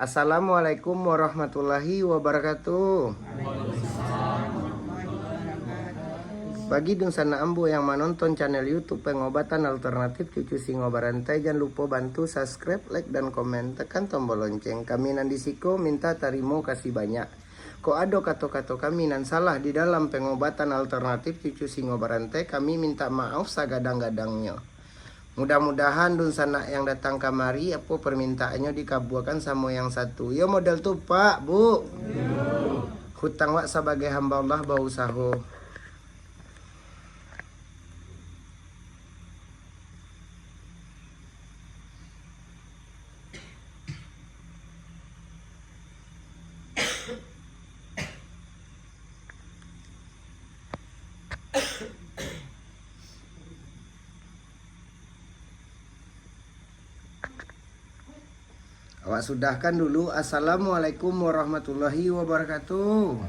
Assalamualaikum warahmatullahi wabarakatuh. Bagi Dunsana Ambu yang menonton channel YouTube Pengobatan Alternatif Cucu Singo Barantai, jangan lupa bantu subscribe, like, dan komen. Tekan tombol lonceng. Kami Nandisiko minta tarimo kasih banyak. Kok ada kata-kata kami nan salah di dalam pengobatan alternatif Cucu Singo Barantai, kami minta maaf sagadang-gadangnya. Mudah-mudahan Dunsana yang datang kamari apa permintaannya dikabulkan sama yang satu. Yo modal tuh Pak, Bu. Hutang wak sebagai hamba Allah bau saho. Awak sudahkan dulu. Assalamualaikum warahmatullahi wabarakatuh.